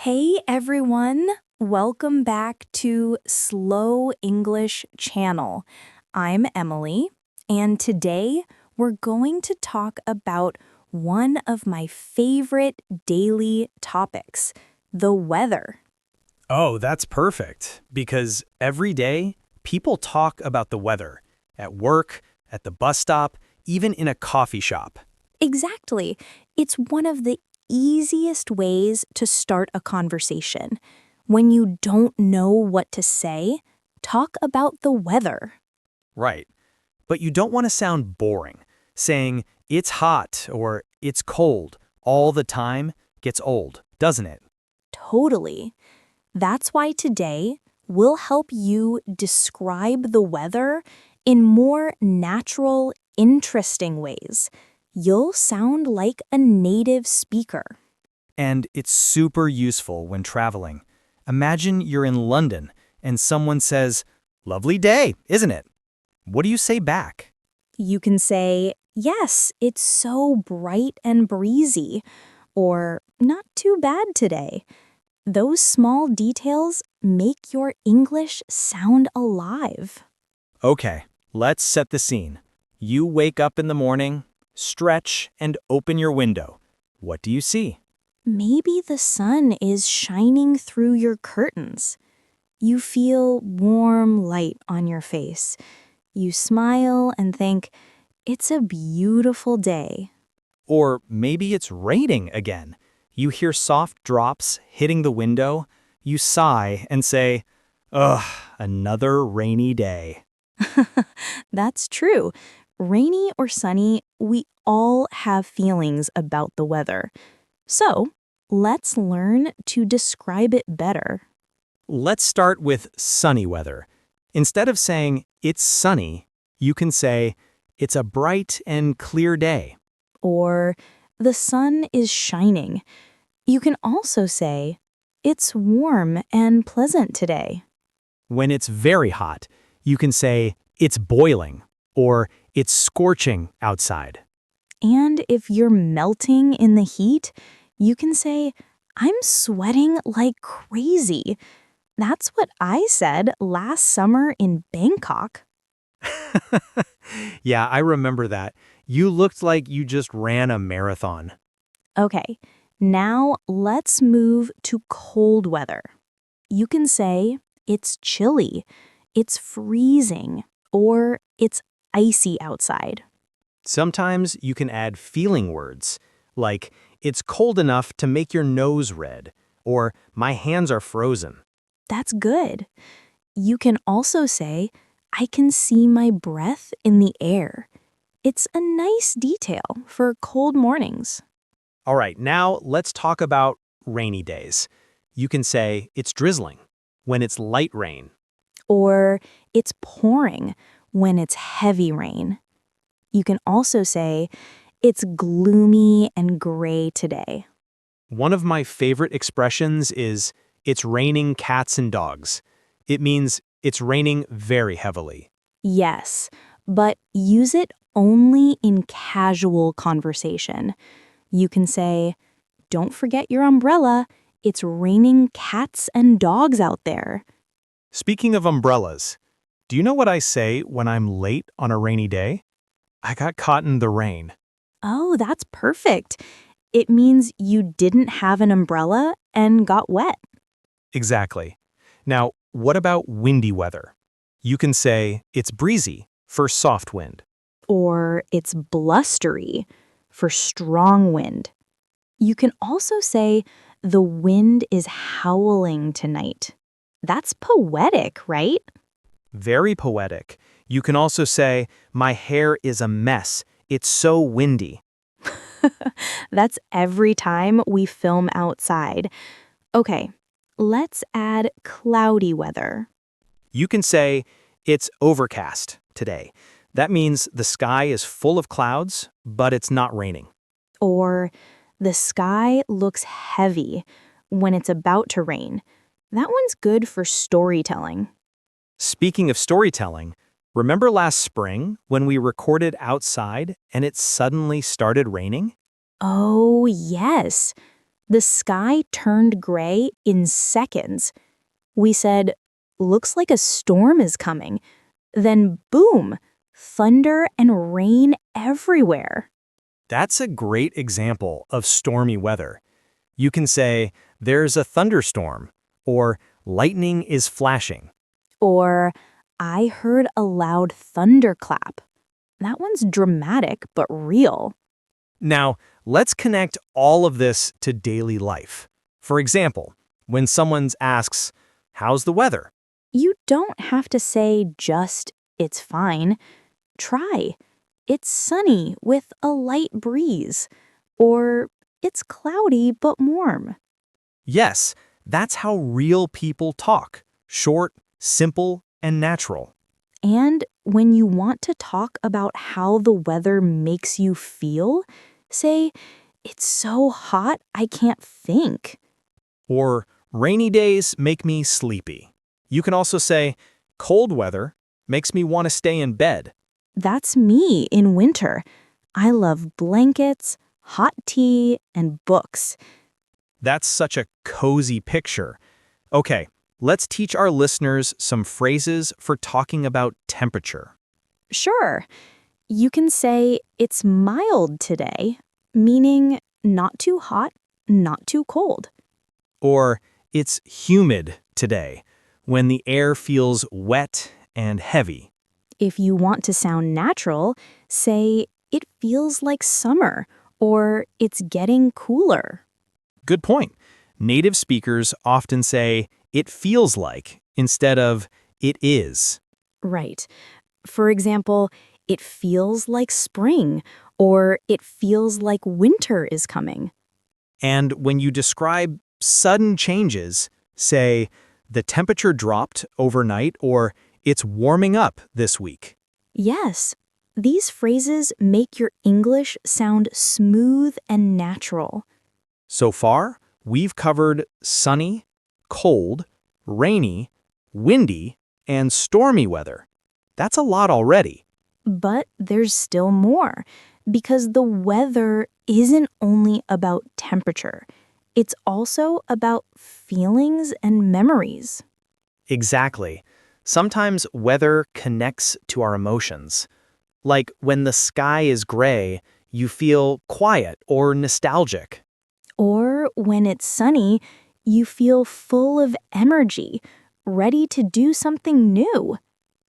Hey everyone, welcome back to Slow English Channel. I'm Emily, and today we're going to talk about one of my favorite daily topics, the weather. Oh, that's perfect. Because every day, people talk about the weather at work, at the bus stop, even in a coffee shop. Exactly. It's one of the easiest ways to start a conversation. When you don't know what to say, talk about the weather. Right. But you don't want to sound boring. Saying it's hot or it's cold all the time gets old, doesn't it? Totally. That's why today we'll help you describe the weather in more natural, interesting ways. You'll sound like a native speaker. And it's super useful when traveling. Imagine you're in London and someone says, "Lovely day, isn't it?" What do you say back? You can say, "Yes, it's so bright and breezy," or "Not too bad today." Those small details make your English sound alive. Okay, let's set the scene. You wake up in the morning, stretch, and open your window. What do you see? Maybe the sun is shining through your curtains. You feel warm light on your face. You smile and think, it's a beautiful day. Or maybe it's raining again. You hear soft drops hitting the window. You sigh and say, "Ugh, another rainy day." That's true. Rainy or sunny, we all have feelings about the weather. So, let's learn to describe it better. Let's start with sunny weather. Instead of saying, "It's sunny," you can say, "It's a bright and clear day." Or, the sun is shining. You can also say, it's warm and pleasant today. When it's very hot, you can say, "It's boiling," or "It's scorching outside." And if you're melting in the heat, you can say, I'm sweating like crazy. That's what I said last summer in Bangkok. Yeah, I remember that. You looked like you just ran a marathon. Okay, now let's move to cold weather. You can say, it's chilly, it's freezing, or it's icy outside. Sometimes you can add feeling words, like, "It's cold enough to make your nose red," or "My hands are frozen." That's good. You can also say, I can see my breath in the air. It's a nice detail for cold mornings. All right, now let's talk about rainy days. You can say, "It's drizzling," when it's light rain. Or it's pouring when it's heavy rain. You can also say, it's gloomy and gray today. One of my favorite expressions is, "It's raining cats and dogs." It means it's raining very heavily. Yes, but use it only in casual conversation. You can say, don't forget your umbrella. It's raining cats and dogs out there. Speaking of umbrellas, do you know what I say when I'm late on a rainy day? I got caught in the rain. Oh, that's perfect. It means you didn't have an umbrella and got wet. Exactly. Now, what about windy weather? You can say, "It's breezy," for soft wind. Or it's blustery for strong wind. You can also say the wind is howling tonight. That's poetic, right? Very poetic. You can also say, "My hair is a mess. It's so windy." That's every time we film outside. Okay, let's add cloudy weather. You can say, "It's overcast today." That means the sky is full of clouds, but it's not raining. Or the sky looks heavy when it's about to rain. That one's good for storytelling. Speaking of storytelling, remember last spring when we recorded outside and it suddenly started raining? Oh, yes. The sky turned gray in seconds. We said, looks like a storm is coming. Then boom, thunder and rain everywhere. That's a great example of stormy weather. You can say, there's a thunderstorm, or lightning is flashing. Or, I heard a loud thunderclap. That one's dramatic but real. Now, let's connect all of this to daily life. For example, when someone asks, how's the weather? You don't have to say just, it's fine. Try, it's sunny with a light breeze. Or, it's cloudy but warm. Yes, that's how real people talk. Short, simple, and natural. And when you want to talk about how the weather makes you feel, say, it's so hot I can't think. Or, rainy days make me sleepy. You can also say, cold weather makes me want to stay in bed. That's me in winter. I love blankets, hot tea, and books. That's such a cozy picture. Okay, let's teach our listeners some phrases for talking about temperature. Sure, you can say it's mild today, meaning not too hot, not too cold. Or, it's humid today, when the air feels wet and heavy. If you want to sound natural, say it feels like summer or it's getting cooler. Good point. Native speakers often say, it feels like, instead of, it is. Right. For example, it feels like spring or it feels like winter is coming. And when you describe sudden changes, say, the temperature dropped overnight, or it's warming up this week. Yes, these phrases make your English sound smooth and natural. So far, we've covered sunny, cold, rainy, windy, and stormy weather. That's a lot already. But there's still more, because the weather isn't only about temperature. It's also about feelings and memories. Exactly. Sometimes weather connects to our emotions. Like when the sky is gray, you feel quiet or nostalgic. Or when it's sunny, you feel full of energy, ready to do something new.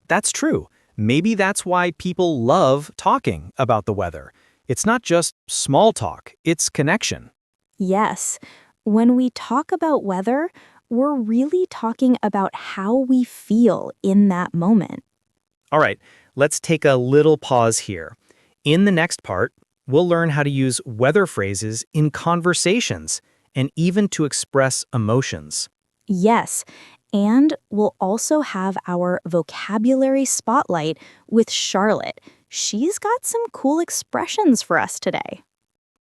That's true. Maybe that's why people love talking about the weather. It's not just small talk, it's connection. Yes, when we talk about weather, we're really talking about how we feel in that moment. All right, let's take a little pause here. In the next part, we'll learn how to use weather phrases in conversations and even to express emotions. Yes, and we'll also have our vocabulary spotlight with Charlotte. She's got some cool expressions for us today.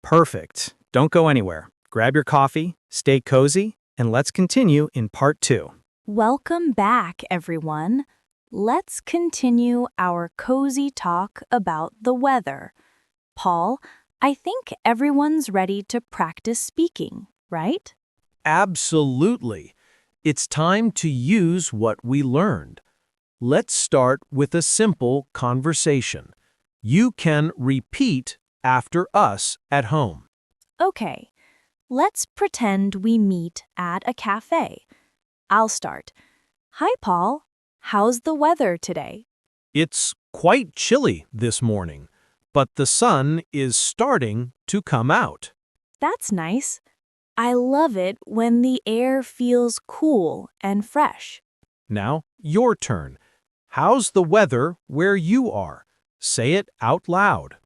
Perfect. Don't go anywhere. Grab your coffee, stay cozy, and let's continue in part 2. Welcome back, everyone. Let's continue our cozy talk about the weather. Paul, I think everyone's ready to practice speaking, right? Absolutely. It's time to use what we learned. Let's start with a simple conversation. You can repeat after us at home. Okay, let's pretend we meet at a cafe. I'll start. Hi, Paul. How's the weather today? It's quite chilly this morning, but the sun is starting to come out. That's nice. I love it when the air feels cool and fresh. Now, your turn. How's the weather where you are? Say it out loud.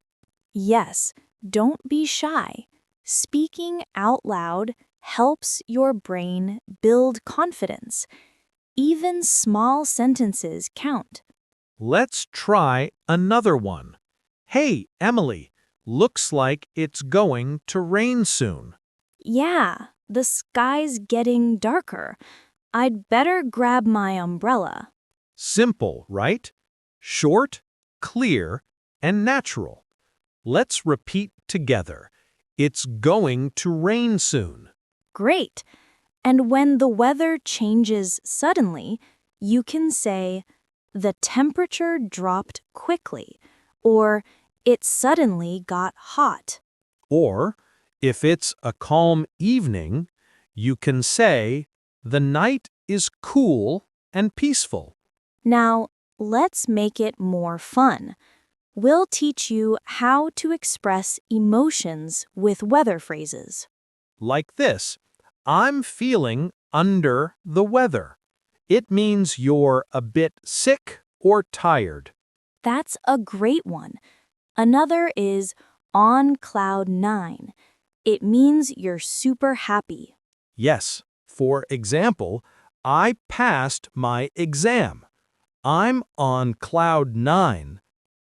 Yes, don't be shy. Speaking out loud helps your brain build confidence. Even small sentences count. Let's try another one. Hey, Emily, looks like it's going to rain soon. Yeah, the sky's getting darker. I'd better grab my umbrella. Simple, right? Short, clear, and natural. Let's repeat together. It's going to rain soon. Great. And when the weather changes suddenly, you can say, the temperature dropped quickly, or it suddenly got hot. Or, if it's a calm evening, you can say, the night is cool and peaceful. Now, let's make it more fun. We'll teach you how to express emotions with weather phrases. Like this, I'm feeling under the weather. It means you're a bit sick or tired. That's a great one. Another is on cloud nine. It means you're super happy. Yes, for example, I passed my exam. I'm on cloud 9.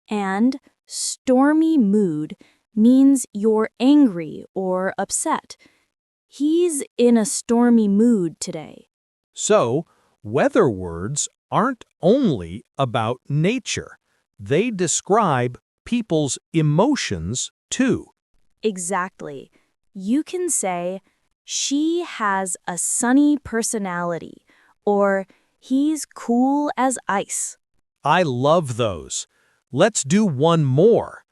And stormy mood means you're angry or upset. He's in a stormy mood today. So, weather words aren't only about nature. They describe people's emotions too. Exactly. You can say, she has a sunny personality, or he's cool as ice. I love those. Let's do one more.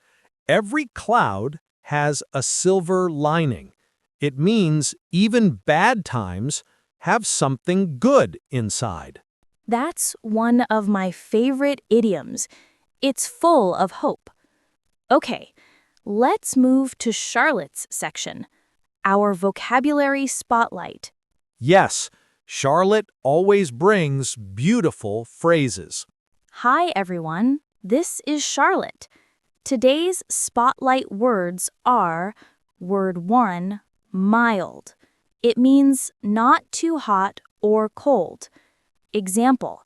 Every cloud has a silver lining. It means even bad times have something good inside. That's one of my favorite idioms. It's full of hope. Okay, let's move to Charlotte's section, our vocabulary spotlight. Yes, Charlotte always brings beautiful phrases. Hi, everyone. This is Charlotte. Today's spotlight words are word 1, mild. It means not too hot or cold. Example,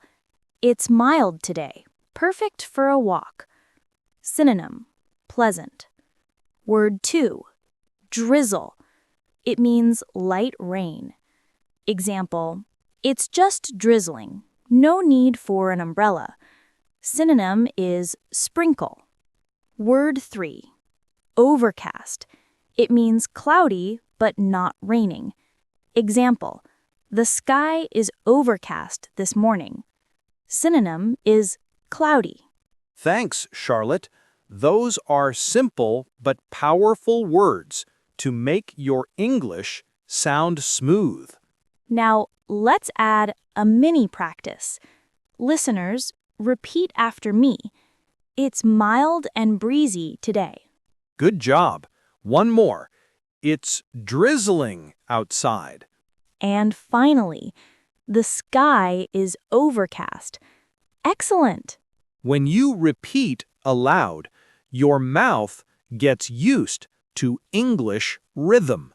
it's mild today, perfect for a walk. Synonym, pleasant. Word 2, drizzle. It means light rain. Example, it's just drizzling, no need for an umbrella. Synonym is sprinkle. Word 3, overcast. It means cloudy but not raining. Example, the sky is overcast this morning. Synonym is cloudy. Thanks, Charlotte. Those are simple but powerful words to make your English sound smooth. Now, let's add a mini practice. Listeners, repeat after me. It's mild and breezy today. Good job. One more. It's drizzling outside. And finally, the sky is overcast. Excellent. When you repeat aloud, your mouth gets used to English rhythm.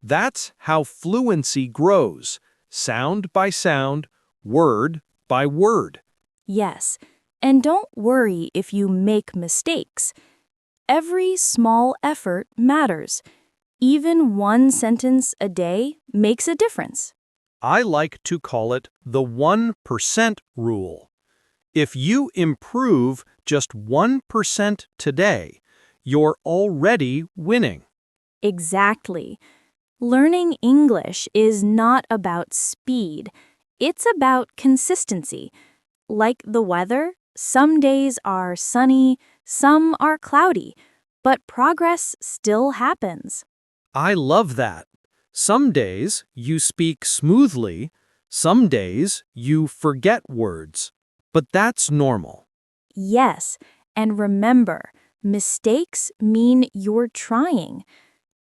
That's how fluency grows, sound by sound, word by word. Yes, and don't worry if you make mistakes. Every small effort matters. Even one sentence a day makes a difference. I like to call it the 1% rule. If you improve just 1% today, you're already winning. Exactly. Learning English is not about speed. It's about consistency. Like the weather, some days are sunny, some are cloudy, but progress still happens. I love that. Some days you speak smoothly, some days you forget words. But that's normal. Yes, and remember, mistakes mean you're trying.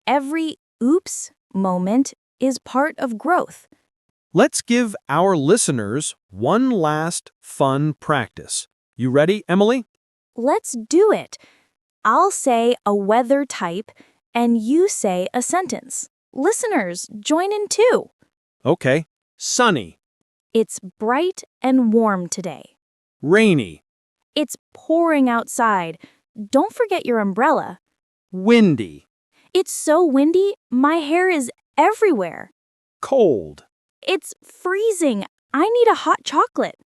Every oops moment is part of growth. Let's give our listeners one last fun practice. You ready, Emily? Let's do it. I'll say a weather type, and you say a sentence. Listeners, join in too. Okay. Sunny, It's bright and warm today. rainy, It's pouring outside. Don't forget your umbrella. windy, It's so windy, my hair is everywhere. cold. It's freezing. I need a hot chocolate.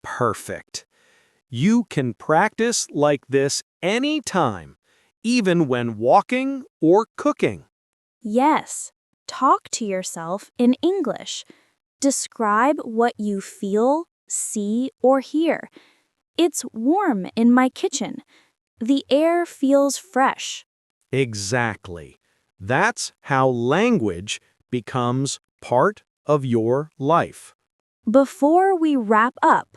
Perfect. You can practice like this anytime, even when walking or cooking. Yes. Talk to yourself in English. Describe what you feel, see, or hear. It's warm in my kitchen. The air feels fresh. Exactly. That's how language becomes part of your life. Before we wrap up,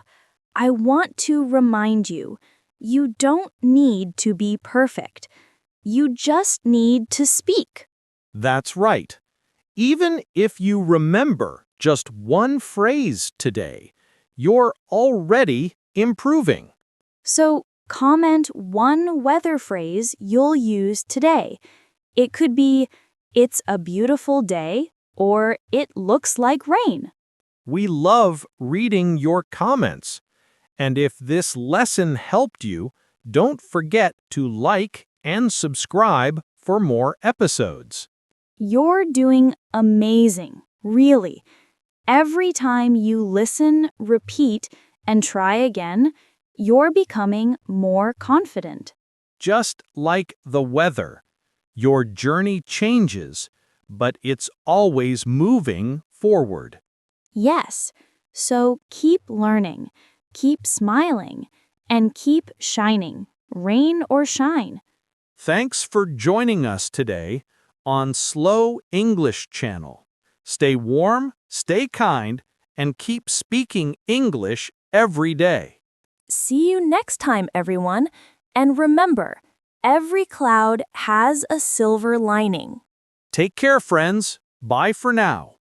I want to remind you, you don't need to be perfect. You just need to speak. That's right. Even if you remember just one phrase today, you're already improving. So comment one weather phrase you'll use today. It could be, "It's a beautiful day," or "It looks like rain." We love reading your comments. And if this lesson helped you, don't forget to like and subscribe for more episodes. You're doing amazing, really. Every time you listen, repeat, and try again, you're becoming more confident. Just like the weather, your journey changes, but it's always moving forward. Yes, so keep learning, keep smiling, and keep shining, rain or shine. Thanks for joining us today on Slow English Channel. Stay warm, stay kind, and keep speaking English every day. See you next time, everyone. And remember, every cloud has a silver lining. Take care, friends. Bye for now.